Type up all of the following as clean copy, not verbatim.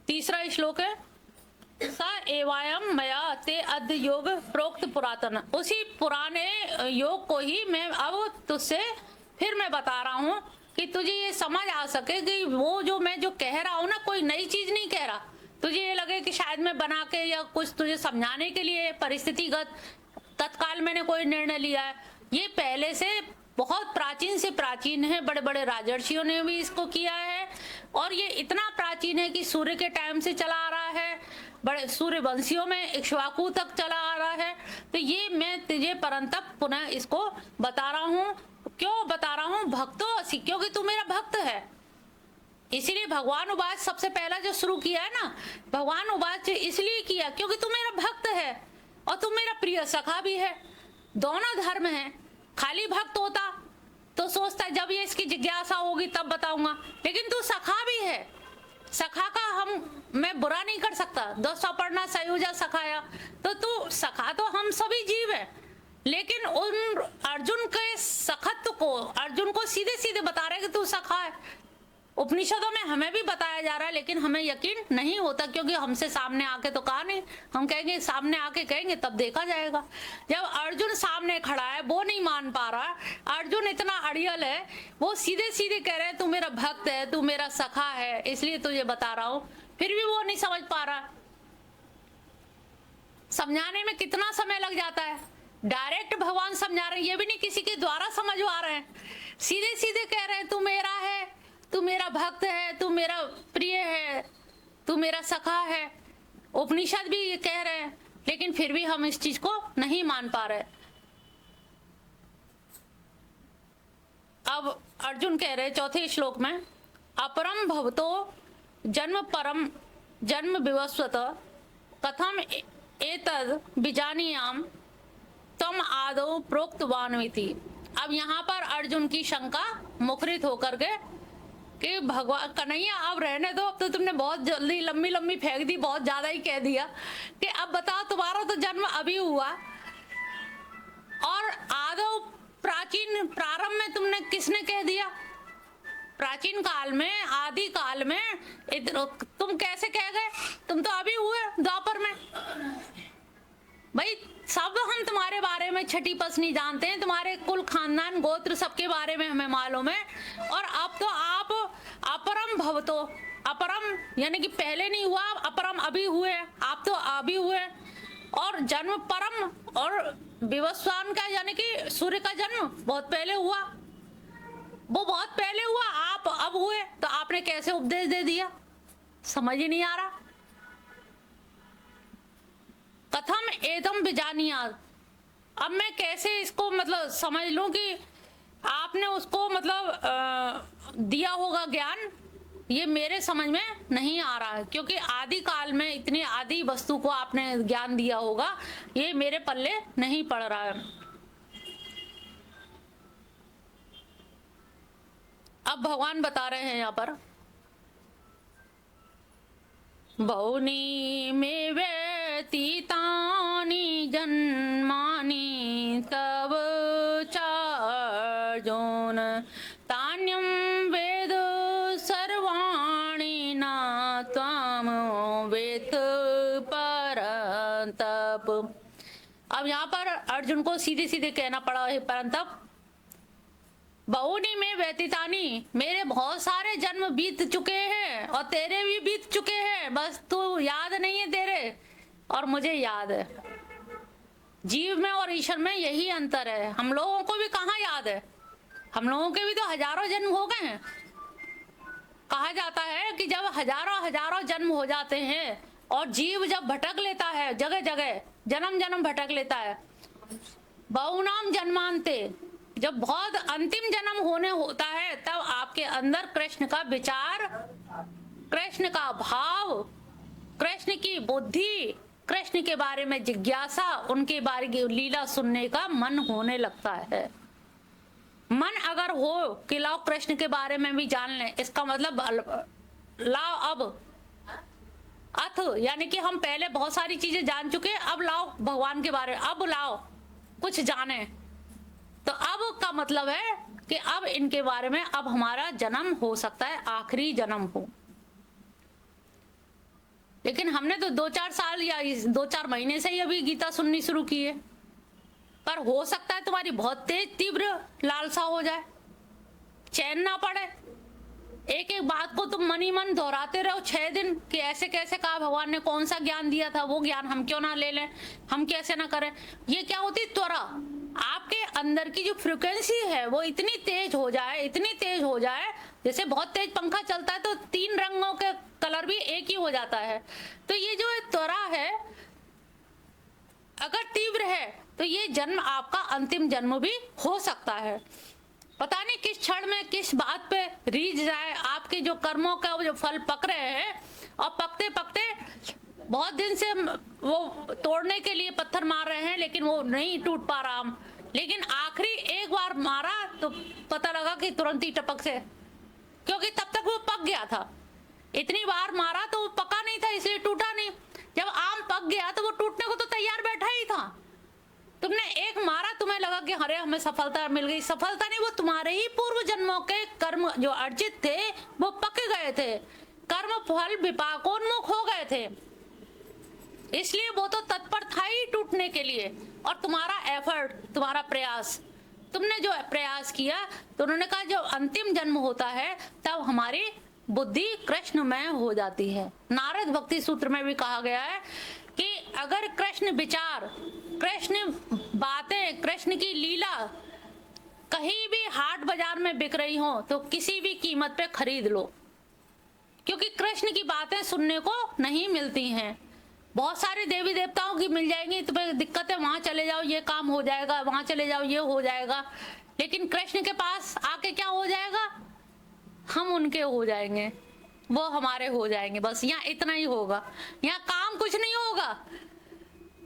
तीसरा श्लोक है, स एवायम मया ते अद्य योग प्रोक्त पुरातन। उसी पुराने योग को ही मैं अब तुझसे फिर मैं बता रहा हूँ कि तुझे ये समझ आ सके कि वो जो मैं जो कह रहा हूँ ना, कोई नई चीज नहीं कह रहा। तुझे ये लगे कि शायद मैं बना के या कुछ तुझे समझाने के लिए परिस्थितिगत तत्काल मैंने कोई निर्णय लिया है। ये पहले से बहुत प्राचीन से प्राचीन है, बड़े बड़े राजर्षियों ने भी इसको किया है और ये इतना प्राचीन है कि सूर्य के टाइम से चला आ रहा है, बड़े सूर्यवंशियों में इक्ष्वाकु तक चला आ रहा है। तो ये मैं तुझे परंतप पुनः इसको बता रहा हूँ। क्यों बता रहा हूँ? भक्तो असी, क्योंकि तू मेरा भक्त है। इसीलिए भगवान उवाच सबसे पहला जो शुरू किया है ना, भगवान उवाच इसलिए किया क्योंकि तू मेरा भक्त है और तू मेरा प्रिय सखा भी है। दोनों धर्म है। खाली भक्त होता तो सोचता जब ये इसकी जिज्ञासा होगी तब बताऊंगा, लेकिन तू सखा भी है। सखा का मैं बुरा नहीं कर सकता। दो सपर्णा सयुजा सखाया, तो तू सखा तो हम सभी जीव है, लेकिन उन अर्जुन के सखत्व को अर्जुन को सीधे सीधे बता रहे कि तू सखा है। उपनिषदों में हमें भी बताया जा रहा है, लेकिन हमें यकीन नहीं होता क्योंकि हमसे सामने आके तो कहा नहीं। हम कहेंगे सामने आके कहेंगे तब देखा जाएगा। जब अर्जुन सामने खड़ा है वो नहीं मान पा रहा, अर्जुन इतना अड़ियल है, वो सीधे सीधे कह रहे हैं तू मेरा भक्त है, तू मेरा सखा है, इसलिए तुझे बता रहा हूं, फिर भी वो नहीं समझ पा रहा। समझाने में कितना समय लग जाता है। डायरेक्ट भगवान समझा रहे हैं, ये भी नहीं किसी के द्वारा समझवा रहे हैं, सीधे सीधे कह रहे हैं तू मेरा है, तू मेरा भक्त है, तू मेरा प्रिय है, तू मेरा सखा है। उपनिषद भी ये कह रहे हैं, लेकिन फिर भी हम इस चीज को नहीं मान पा रहे। अब अर्जुन कह रहे चौथे श्लोक में, अपरम भवतो जन्म परम जन्म विवस्वत कथम एतद बिजानियाम तम आदो प्रोक्तवान्विति। अब यहाँ पर अर्जुन की शंका मुखरित होकर के कि भगवान कन्हैया अब रहने दो, अब तो तुमने बहुत जल्दी लंबी लंबी फेंक दी, बहुत ज्यादा ही कह दिया कि अब बताओ तुम्हारा तो जन्म अभी हुआ और आदो प्राचीन प्रारंभ में तुमने किसने कह दिया? प्राचीन काल में, आदि काल में तुम कैसे कह गए? तुम तो अभी हुए द्वापर में। भाई सब हम तुम्हारे बारे में छठी पसनी जानते हैं, तुम्हारे कुल खानदान गोत्र सबके बारे में हमें मालूम है। और अब तो आप अपरम भवतो, अपरम यानी कि पहले नहीं हुआ, अपरम अभी हुए, आप तो अभी हुए। और जन्म परम और विवस्वान का यानी कि सूर्य का जन्म बहुत पहले हुआ, वो बहुत पहले हुआ, आप अब हुए, तो आपने कैसे उपदेश दे दिया? समझ ही नहीं आ रहा। कथम एदम बिजानिया, अब मैं कैसे इसको मतलब समझ लूं कि आपने उसको मतलब दिया होगा ज्ञान, ये मेरे समझ में नहीं आ रहा है। क्योंकि आदि काल में इतनी आदि वस्तु को आपने ज्ञान दिया होगा, ये मेरे पल्ले नहीं पड़ रहा है। अब भगवान बता रहे हैं यहाँ पर, बहुनी में व्यतीतानि जन्मानि तव चार्जुन तान्यम वेद सर्वाणि न त्वाम वेद परंतप। अब यहाँ पर अर्जुन को सीधे सीधे कहना पड़ा है परंतप, बहुनी में व्यतीतानी, मेरे बहुत सारे जन्म बीत चुके हैं और तेरे भी बीत चुके हैं, बस तू याद नहीं है तेरे और मुझे याद है। जीव में और ईश्वर में यही अंतर है। हम लोगों को भी कहाँ याद है, हम लोगों के भी तो हजारों जन्म हो गए हैं। कहा जाता है कि जब हजारों हजारों जन्म हो जाते हैं और जीव जब भटक लेता है, जगह जगह जन्म जन्म भटक लेता है, बहुनाम जन्मांते, जब बहुत अंतिम जन्म होने होता है, तब आपके अंदर कृष्ण का विचार, कृष्ण का भाव, कृष्ण की बुद्धि, कृष्ण के बारे में जिज्ञासा, उनके बारे की लीला सुनने का मन होने लगता है। मन अगर हो कि लाओ कृष्ण के बारे में भी जान लें, इसका मतलब लाओ अब अथ यानी कि हम पहले बहुत सारी चीजें जान चुके हैं, अब लाओ भगवान के बारे में, अब लाओ कुछ जाने। तो अब का मतलब है कि अब इनके बारे में अब हमारा जन्म हो सकता है आखिरी जन्म हो। लेकिन हमने तो 2-4 साल या 2-4 महीने से ही अभी गीता सुननी शुरू की है। पर हो सकता है तुम्हारी बहुत तेज तीव्र लालसा हो जाए, चैन ना पड़े, एक एक बात को तुम मन ही मन दोहराते रहो 6 दिन कि ऐसे कैसे कहा भगवान ने, कौन सा ज्ञान दिया था, वो ज्ञान हम क्यों ना ले लें, हम कैसे ना करें। ये क्या होती त्वरा, आपके अंदर की जो फ्रिक्वेंसी है वो इतनी तेज हो जाए, इतनी तेज हो जाए, जैसे बहुत तेज पंखा चलता है तो 3 रंगों के कलर भी एक ही हो जाता है। तो ये जो त्वरा है अगर तीव्र है तो ये जन्म आपका अंतिम जन्म भी हो सकता है। पता नहीं किस क्षण में किस बात पे रीझ जाए, आपके जो कर्मों का जो फल पक रहे हैं और पकते पकते बहुत दिन से वो तोड़ने के लिए पत्थर मार रहे हैं लेकिन वो नहीं टूट पा रहा, लेकिन आखिरी एक बार मारा तो पता लगा कि तुरंत ही टपक से, क्योंकि तब तक वो पक गया था। इतनी बार मारा तो वो पका नहीं था इसलिए टूटा नहीं। जब आम पक गया तो वो टूटने को तो तैयार बैठा ही था। तुमने एक मारा, तुम्हें लगा कि अरे हमें सफलता मिल गई, सफलता नहीं, वो तुम्हारे ही पूर्व जन्मों के कर्म जो अर्जित थे वो पक गए थे, कर्म फल विपाकोन्मुख हो गए थे, इसलिए वो तो तत्पर था ही टूटने के लिए। और तुम्हारा एफर्ट, तुम्हारा प्रयास, तुमने जो प्रयास किया तो उन्होंने कहा जो अंतिम जन्म होता है तब हमारी बुद्धि कृष्णमय हो जाती है। नारद भक्ति सूत्र में भी कहा गया है कि अगर कृष्ण विचार, कृष्ण बातें, कृष्ण की लीला कहीं भी हाट बाजार में बिक रही हो तो किसी भी कीमत पे खरीद लो, क्योंकि कृष्ण की बातें सुनने को नहीं मिलती हैं। बहुत सारे देवी देवताओं की मिल जाएंगी, तुम्हें दिक्कत है वहां चले जाओ ये काम हो जाएगा, वहां चले जाओ ये हो जाएगा, लेकिन कृष्ण के पास आके क्या हो जाएगा, हम उनके हो जाएंगे, वो हमारे हो जाएंगे, बस यहाँ इतना ही होगा। यहाँ काम कुछ नहीं होगा,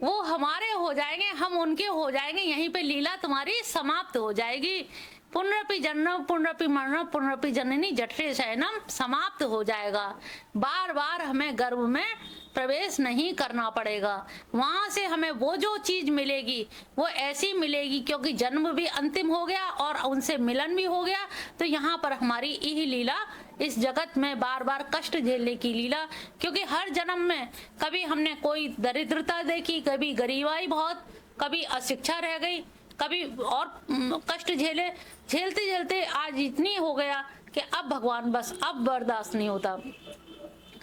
वो हमारे हो जाएंगे, हम उनके हो जाएंगे, यहीं पे लीला तुम्हारी समाप्त हो जाएगी। पुनरपि जन्म पुनरपि मरणम पुनरपि जननी जठरे शयनम समाप्त हो जाएगा। बार बार हमें गर्भ में प्रवेश नहीं करना पड़ेगा, वहां से हमें वो जो चीज मिलेगी वो ऐसी मिलेगी, क्योंकि जन्म भी अंतिम हो गया और उनसे मिलन भी हो गया। तो यहाँ पर हमारी यही लीला, इस जगत में बार बार कष्ट झेलने की लीला, क्योंकि हर जन्म में कभी हमने कोई दरिद्रता देखी, कभी गरीबाई बहुत, कभी अशिक्षा रह गई, कभी और कष्ट झेलते झेलते आज इतनी हो गया कि अब भगवान बस अब बर्दाश्त नहीं होता,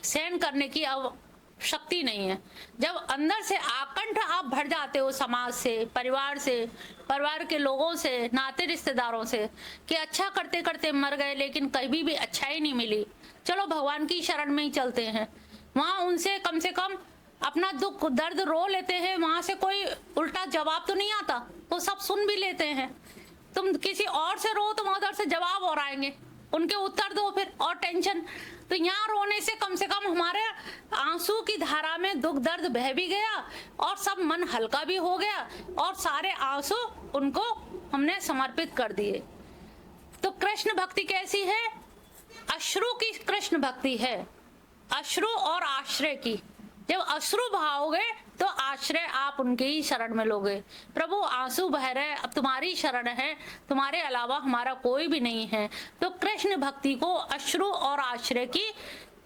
सहन करने की अब शक्ति नहीं है। जब अंदर से आकंठ आप भर जाते हो समाज से, परिवार के लोगों से, नाते रिश्तेदारों से, कि अच्छा करते करते मर गए लेकिन कभी भी अच्छाई नहीं मिली, चलो भगवान की शरण में ही चलते हैं, वहां उनसे कम से कम अपना दुख दर्द रो लेते हैं, वहां से कोई उल्टा जवाब तो नहीं आता, वो सब सुन भी लेते हैं। तुम किसी और से रो तो उधर से जवाब और आएंगे, उनके उत्तर दो फिर और टेंशन। तो यहाँ रोने से कम हमारे आंसू की धारा में दुख दर्द बह भी गया और सब मन हल्का भी हो गया और सारे आंसू उनको हमने समर्पित कर दिए। तो कृष्ण भक्ति कैसी है? अश्रु की कृष्ण भक्ति है, अश्रु और आश्रय की। जब अश्रु बहाओगे तो आश्रय आप उनके ही शरण में लोगे। प्रभु आंसू बह रहे, अब तुम्हारी शरण है, तुम्हारे अलावा हमारा कोई भी नहीं है। तो कृष्ण भक्ति को अश्रु और आश्रय की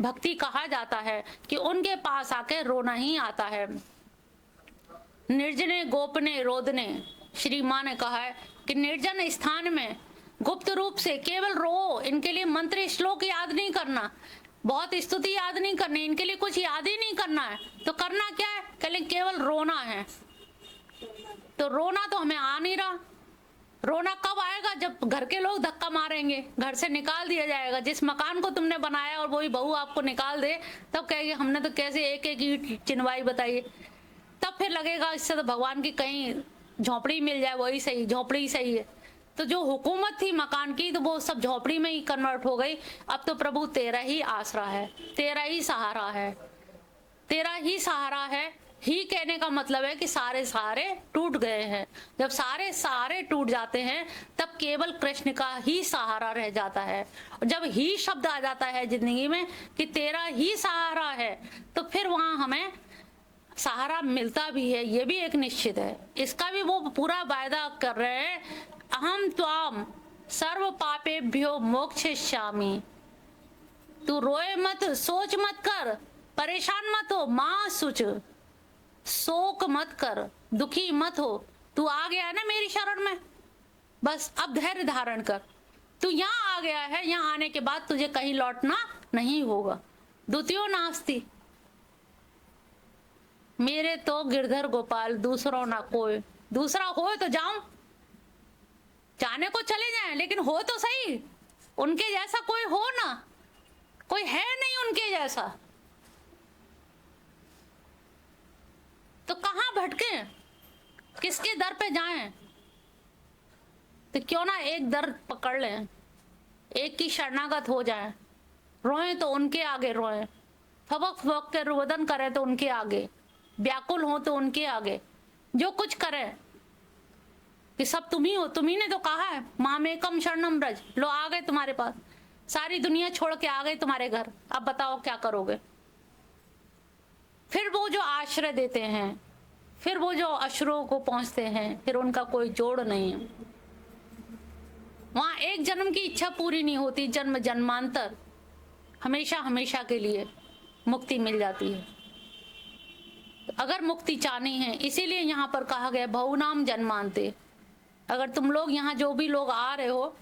भक्ति कहा जाता है कि उनके पास आके रोना ही आता है। निर्जने गोपने रोदने, श्री मां ने कहा है कि निर्जन स्थान में गुप्त रूप से केवल रो, इनके लिए मंत्र श्लोक याद नहीं करना, बहुत स्तुति याद नहीं करनी, इनके लिए कुछ याद ही नहीं करना है। तो करना क्या है? केवल रोना है। तो रोना तो हमें आ नहीं रहा। रोना कब आएगा? जब घर के लोग धक्का मारेंगे, घर से निकाल दिया जाएगा। जिस मकान को तुमने बनाया और वही बहू आपको निकाल दे, तब कहेगी हमने तो कैसे एक एक ईंट चिनवाई, बताइए। तब फिर लगेगा इससे तो भगवान की कहीं झोपड़ी मिल जाए, वही सही, झोपड़ी ही सही है। तो जो हुकूमत थी मकान की तो वो सब झोपड़ी में ही कन्वर्ट हो गई। अब तो प्रभु तेरा ही आसरा है, तेरा ही सहारा है, तेरा ही सहारा है। ही कहने का मतलब है कि सारे सहारे टूट गए हैं। जब सारे सहारे टूट जाते हैं तब केवल कृष्ण का ही सहारा रह जाता है। और जब ही शब्द आ जाता है जिंदगी में कि तेरा ही सहारा है, तो फिर वहां हमें सहारा मिलता भी है, ये भी एक निश्चित है। इसका भी वो पूरा वायदा कर रहे हैं, अहम त्वाम सर्व पापेभ्यो मोक्षयिष्यामि। तू रोए मत, सोच मत कर, परेशान मत हो, माँ सुच, शोक मत कर, दुखी मत हो। तू आ गया है ना मेरी शरण में, बस अब धैर्य धारण कर। तू यहाँ आ गया है, यहाँ आने के बाद तुझे कहीं लौटना नहीं होगा। द्वितीयो नास्ति, मेरे तो गिरधर गोपाल दूसरों ना कोई। दूसरा हो तो जाऊं, जाने को चले जाएं, लेकिन हो तो सही, उनके जैसा कोई हो ना, कोई है नहीं उनके जैसा। तो कहां भटके, किसके दर पे जाएं? तो क्यों ना एक दर पकड़ लें, एक की शरणागत हो जाएं। रोएं तो उनके आगे रोएं, फबक फबक के रुदन करें तो उनके आगे, व्याकुल हो तो उनके आगे, जो कुछ करें कि सब तुम ही हो। तुम्ही ने तो कहा है, मामेकम शरणम ब्रज, लो आ गए तुम्हारे पास, सारी दुनिया छोड़ के आ गए तुम्हारे घर, अब बताओ क्या करोगे। फिर वो जो आश्रय देते हैं, फिर वो जो अश्रुओं को पहुंचते हैं, फिर उनका कोई जोड़ नहीं है। वहां एक जन्म की इच्छा पूरी नहीं होती, जन्म जन्मांतर हमेशा हमेशा के लिए मुक्ति मिल जाती है। अगर मुक्ति चाहनी है, इसीलिए यहाँ पर कहा गया बहुनाम जन्मांते। अगर तुम लोग यहाँ जो भी लोग आ रहे हो,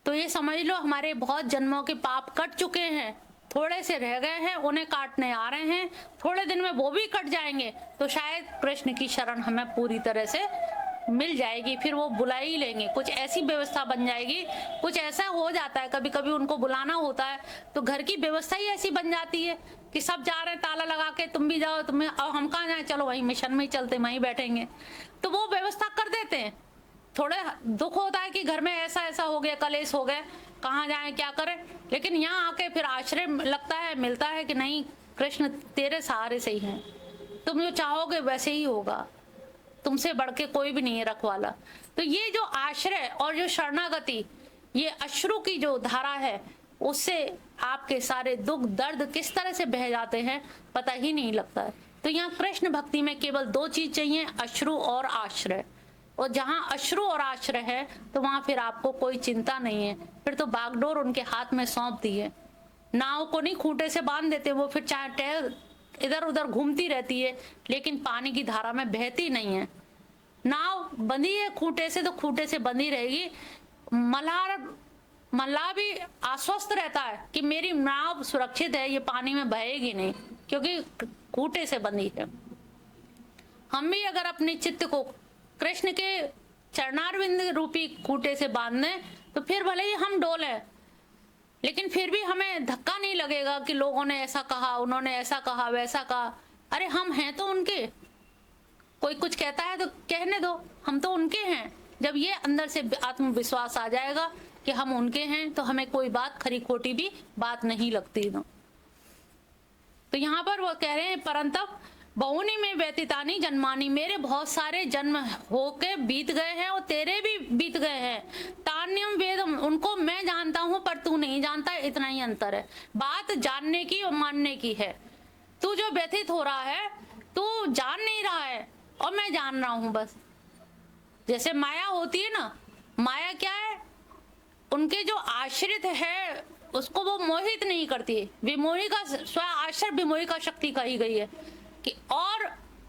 तो ये समझ लो हमारे बहुत जन्मों के पाप कट चुके हैं, थोड़े से रह गए हैं, उन्हें काटने आ रहे हैं, थोड़े दिन में वो भी कट जाएंगे, तो शायद कृष्ण की शरण हमें पूरी तरह से मिल जाएगी। फिर वो बुला ही लेंगे, कुछ ऐसी व्यवस्था बन जाएगी। कुछ ऐसा हो जाता है, कभी कभी उनको बुलाना होता है तो घर की व्यवस्था ही ऐसी बन जाती है कि सब जा रहे हैं ताला लगा के, तुम भी जाओ, तुम्हें, अब हम कहाँ जाए, चलो वहीं मिशन में ही चलते, वहीं बैठेंगे, तो वो व्यवस्था कर देते हैं। थोड़े दुख होता है कि घर में ऐसा ऐसा हो गया, कलेश हो गए, कहाँ जाए क्या करें, लेकिन यहाँ आके फिर आश्रय लगता है, मिलता है कि नहीं कृष्ण तेरे सहारे से ही हैं, तुम जो चाहोगे वैसे ही होगा, तुमसे बढ़ के कोई भी नहीं है रखवाला। तो ये जो आश्रय और जो शरणागति, ये अश्रु की जो धारा है, उससे आपके सारे दुख दर्द किस तरह से बह जाते हैं पता ही नहीं लगता है। तो यहाँ कृष्ण भक्ति में केवल दो चीज चाहिए, अश्रु और आश्रय। और जहाँ अश्रु और आश्रय है तो वहां फिर आपको कोई चिंता नहीं है, फिर तो बागडोर उनके हाथ में सौंप दी है। नाव को नहीं खूंटे से बांध देते, वो फिर चाहे टहल इधर उधर घूमती रहती है, लेकिन पानी की धारा में बहती नहीं है। नाव बंधी है खूंटे से तो खूंटे से बंधी रहेगी। मल्लाह भी आश्वस्त रहता है कि मेरी नाव सुरक्षित है, ये पानी में बहेगी नहीं, क्योंकि खूंटे से बंधी है। हम भी अगर अपने चित्त को कृष्ण के चरणारविंद रूपी खूंटे से बांध दें तो फिर भले ही हम डोले, लेकिन फिर भी हमें धक्का नहीं लगेगा कि लोगों ने ऐसा कहा, उन्होंने ऐसा कहा, वैसा कहा। अरे हम हैं तो उनके, कोई कुछ कहता है तो कहने दो, हम तो उनके हैं। जब ये अंदर से आत्मविश्वास आ जाएगा कि हम उनके हैं, तो हमें कोई बात खरी खोटी भी बात नहीं लगती। तो यहाँ पर वो कह रहे हैं, परंतप बहुनी में व्यतीतानी जन्मानी, मेरे बहुत सारे जन्म होके बीत गए हैं और तेरे भी बीत गए हैं। तान्यम वेद, उनको मैं जानता हूं पर तू नहीं जानता, इतना ही अंतर है। बात जानने की और मानने की है। तू जो व्यथित हो रहा है, तू जान नहीं रहा है और मैं जान रहा हूं बस। जैसे माया होती है ना, माया क्या है, उनके जो आश्रित है उसको वो मोहित नहीं करती। विमोही का स्व आश्रय विमोही का शक्ति कही गई है कि, और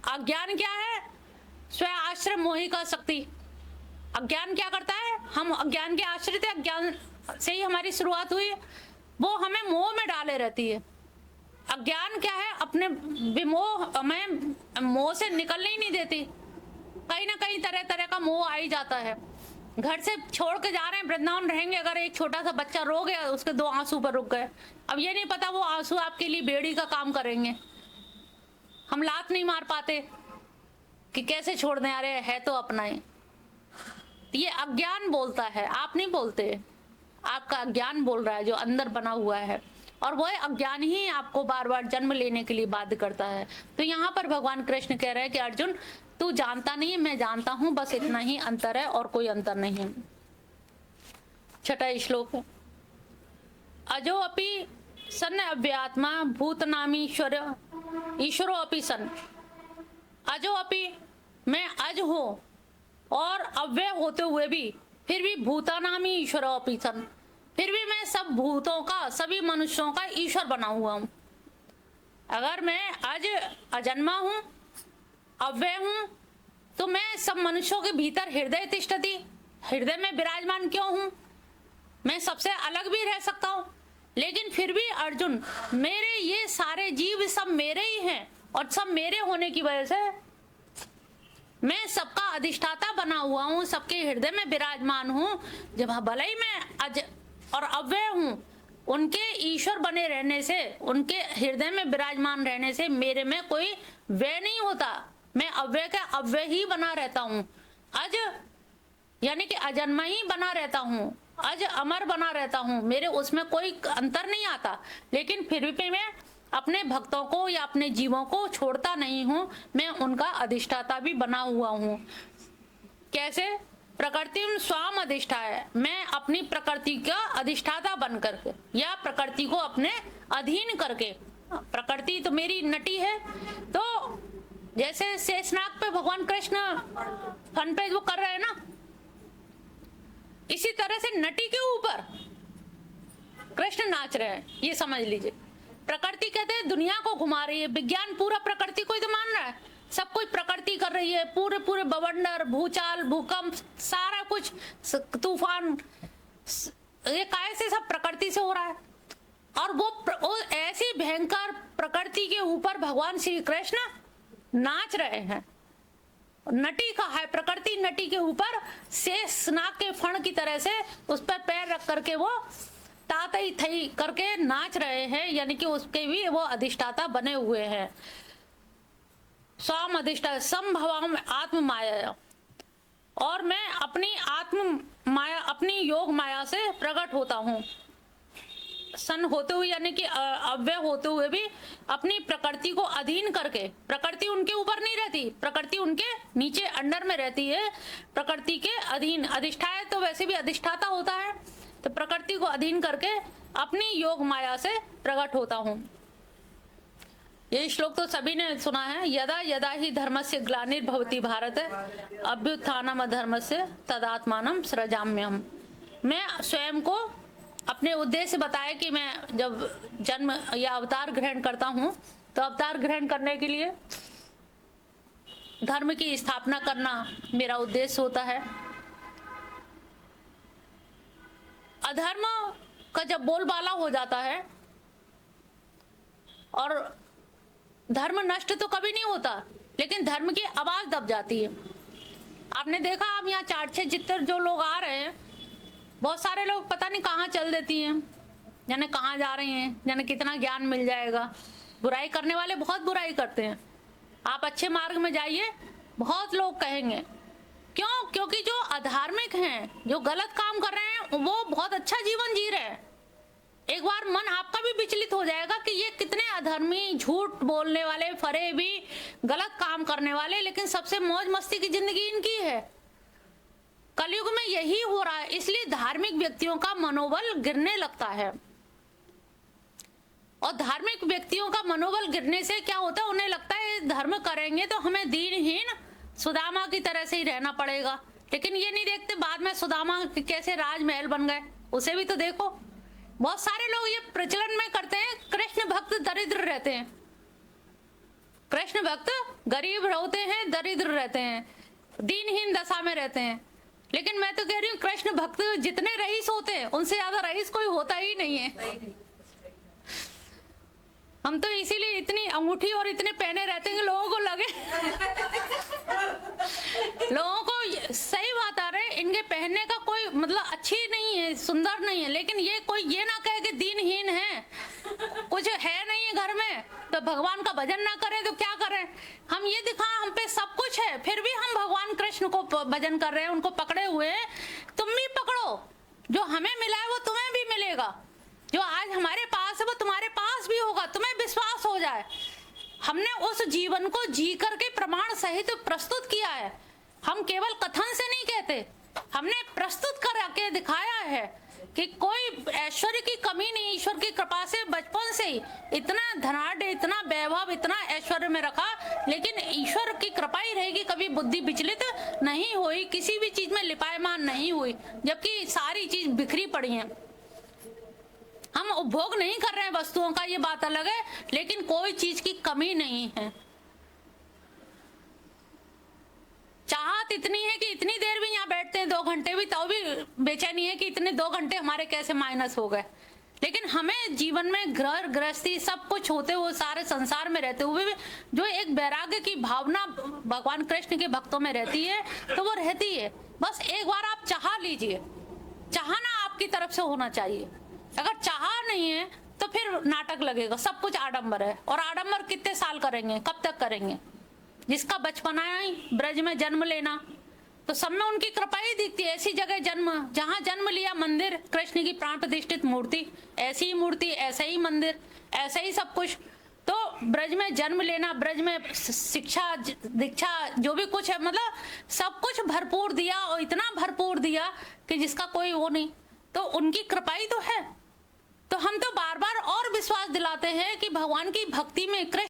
अज्ञान क्या है, स्व आश्रय मोही का शक्ति। अज्ञान क्या करता है, हम अज्ञान के आश्रित है, अज्ञान से ही हमारी शुरुआत हुई है, वो हमें मोह में डाले रहती है। अज्ञान क्या है, अपने विमोह, हमें मोह से निकलने ही नहीं देती। कहीं ना कहीं तरह तरह का मोह आ ही जाता है। घर से छोड़ के जा रहे हैं, वृंदावन रहेंगे, अगर एक छोटा सा बच्चा रो गया, उसके 2 आंसू पर रुक गए, अब ये नहीं पता वो आंसू आपके लिए बेड़ी का काम करेंगे। हम लात नहीं मार पाते कि कैसे छोड़ दें, अरे है तो अपना ही। ये अज्ञान बोलता है, आप नहीं बोलते, आपका अज्ञान बोल रहा है जो अंदर बना हुआ है, और वह अज्ञान ही आपको बार बार जन्म लेने के लिए बाध्य करता है। तो यहाँ पर भगवान कृष्ण कह रहे हैं कि अर्जुन, तू जानता नहीं है, मैं जानता हूं, बस इतना ही अंतर है और कोई अंतर नहीं है। 6वां श्लोक है, अजो अपि सन अव्यात्मा भूतनामी ईश्वरो अपि सन। अजो अपि, मैं अज हूं और अव्यय होते हुए भी, फिर भी भूतानामी ईश्वरो अपि सन, फिर भी मैं सब भूतों का, सभी मनुष्यों का ईश्वर बना हुआ हूं। अगर मैं आज अजन्मा हूं, अव्यय हूं, तो मैं सब मनुष्यों के भीतर हृदय तिष्ठति, हृदय में विराजमान क्यों हूं? मैं सबसे अलग भी रह सकता हूं, लेकिन फिर भी अर्जुन, मेरे ये सारे जीव सब मेरे ही हैं, और सब मेरे होने की वजह से मैं सबका अधिष्ठाता बना हुआ हूँ, सबके हृदय में विराजमान हूँ। जब भले ही मैं अज और अव्यय हूँ, उनके ईश्वर बने रहने से, उनके हृदय में विराजमान रहने से मेरे में कोई व्यय नहीं होता। मैं अव्यय का अव्यय ही बना रहता हूँ, अज यानी कि अजन्मा ही बना रहता हूँ, अज अमर बना रहता हूँ, मेरे उसमें कोई अंतर नहीं आता। लेकिन फिर भी मैं अपने भक्तों को या अपने जीवों को छोड़ता नहीं हूँ, मैं उनका अधिष्ठाता भी बना हुआ हूँ। कैसे? प्रकृति स्वाम अधिष्ठा है, मैं अपनी प्रकृति का अधिष्ठाता बन करके या प्रकृति को अपने अधीन करके। प्रकृति तो मेरी नटी है, तो जैसे शेषनाग पे भगवान कृष्ण फन पे वो कर रहे हैं ना, इसी तरह से नटी के ऊपर कृष्ण नाच रहे हैं, ये समझ लीजिए। प्रकृति कहते हैं दुनिया को घुमा रही है, विज्ञान पूरा प्रकृति को ही तो मान रहा है, सब कुछ प्रकृति कर रही है, पूरे पूरे बवंडर, भूचाल, भूकंप, सारा कुछ, तूफान, ये काय से सब प्रकृति से हो रहा है। और वो ऐसी भयंकर प्रकृति के ऊपर भगवान श्री कृष्ण नाच रहे हैं। नटी का है, प्रकृति नटी के ऊपर शेषनाग के फण की तरह से उस पर पैर रख करके वो तातई थई करके नाच रहे हैं, यानी कि उसके भी वो अधिष्ठाता बने हुए हैं। स्वाम अधिष्ठा संभवम आत्म माया, और मैं अपनी आत्म माया, अपनी योग माया से प्रकट होता हूँ। सन होते हुए यानी कि अव्यय होते हुए भी अपनी प्रकृति को अधीन करके, प्रकृति उनके ऊपर नहीं रहती, प्रकृति उनके नीचे अंडर में रहती है, प्रकृति के अधीन। अधिष्ठाय तो वैसे भी अधिष्ठाता होता है, तो प्रकृति को अधीन करके अपनी योग माया से प्रकट होता हूँ। ये श्लोक तो सभी ने सुना है। यदा यदा ही धर्मस्य ग्लानिर्भवति भारत अभ्युत्थानम अधर्मस्य तदात्मानं सृजाम्यहम्। मैं स्वयं को अपने उद्देश्य बताया कि मैं जब जन्म या अवतार ग्रहण करता हूँ, तो अवतार ग्रहण करने के लिए धर्म की स्थापना करना मेरा उद्देश्य होता है। अधर्म का जब बोलबाला हो जाता है, और धर्म नष्ट तो कभी नहीं होता, लेकिन धर्म की आवाज दब जाती है। आपने देखा, आप यहाँ 4-6 जितने जो लोग आ रहे हैं, बहुत सारे लोग पता नहीं कहाँ चल देती हैं, जाने कहाँ जा रही हैं, जाने कितना ज्ञान मिल जाएगा। बुराई करने वाले बहुत बुराई करते हैं। आप अच्छे मार्ग में जाइए, बहुत लोग कहेंगे। क्यों? क्योंकि जो अधार्मिक हैं, जो गलत काम कर रहे हैं, वो बहुत अच्छा जीवन जी रहे हैं। एक बार मन आपका भी विचलित हो जाएगा कि ये कितने अधर्मी, झूठ बोलने वाले, फरेबी, गलत काम करने वाले, लेकिन सबसे मौज मस्ती की जिंदगी इनकी है। कलयुग में यही हो रहा है, इसलिए धार्मिक व्यक्तियों का मनोबल गिरने लगता है। और धार्मिक व्यक्तियों का मनोबल गिरने से क्या होता है, उन्हें लगता है धर्म करेंगे तो हमें दीनहीन सुदामा की तरह से ही रहना पड़ेगा। लेकिन ये नहीं देखते बाद में सुदामा कैसे राजमहल बन गए, उसे भी तो देखो। बहुत सारे लोग ये प्रचलन में करते हैं, कृष्ण भक्त दरिद्र रहते हैं, कृष्ण भक्त गरीब रहते हैं, दरिद्र रहते हैं, दीनहीन दशा में रहते हैं। लेकिन मैं तो कह रही हूँ, कृष्ण भक्त जितने रईस होते हैं, उनसे ज्यादा रईस कोई होता ही नहीं है। हम तो इसीलिए इतनी अंगूठी और इतने पहने रहते हैं कि लोगों को लगे लोगों को सही बात आ रहे, इनके पहनने का कोई मतलब अच्छी नहीं है, सुंदर नहीं है, लेकिन ये कोई ये ना कहे कि दीनहीन है, कुछ है नहीं है घर में, तो भगवान का भजन ना करें तो क्या करें। हम ये दिखाएं हम पे सब कुछ है, फिर भी हम भगवान कृष्ण को भजन कर रहे हैं, उनको पकड़े हुए हैं। तुम भी पकड़ो, जो हमें मिला है वो तुम्हें भी मिलेगा, जो आज हमारे पास है वो तुम्हारे पास भी होगा, तुम्हें विश्वास हो जाए। हमने उस जीवन को जी करके प्रमाण सहित प्रस्तुत किया है। हम केवल कथन से नहीं कहते, हमने प्रस्तुत करके दिखाया है कि कोई ऐश्वर्य की कमी नहीं। ईश्वर की कृपा से बचपन से ही इतना धनाढ़, इतना वैभव, इतना ऐश्वर्य में रखा, लेकिन ईश्वर की कृपा ही रहेगी, कभी बुद्धि विचलित नहीं हुई, किसी भी चीज में लिपायमान नहीं हुई, जबकि सारी चीज बिखरी पड़ी है। हम उपभोग नहीं कर रहे हैं वस्तुओं का, ये बात अलग है, लेकिन कोई चीज की कमी नहीं है। चाहत इतनी है कि इतनी देर भी यहाँ बैठते हैं 2 घंटे भी, तो भी बेचैनी है कि इतने 2 घंटे हमारे कैसे माइनस हो गए। लेकिन हमें जीवन में घर गृहस्थी सब कुछ होते हुए, सारे संसार में रहते हुए भी जो एक वैराग्य की भावना भगवान कृष्ण के भक्तों में रहती है, तो वो रहती है। बस एक बार आप चाह लीजिए, चाहना आपकी तरफ से होना चाहिए। अगर चाह नहीं है तो फिर नाटक लगेगा, सब कुछ आडंबर है। और आडंबर कितने साल करेंगे, कब तक करेंगे? जिसका बचपना है ब्रज में जन्म लेना, तो सब में उनकी कृपा ही दिखती है। ऐसी जगह जन्म, जहां जन्म लिया मंदिर, कृष्ण की प्राण प्रतिष्ठित मूर्ति, ऐसी ही मूर्ति, ऐसा ही मंदिर, ऐसा ही सब कुछ। तो ब्रज में जन्म लेना, ब्रज में शिक्षा दीक्षा जो भी कुछ है, मतलब सब कुछ भरपूर दिया, और इतना भरपूर दिया कि जिसका कोई वो नहीं, तो उनकी कृपा ही तो है। तो हम तो बार बार और विश्वास दिलाते हैं कि भगवान की भक्ति में कृष्ण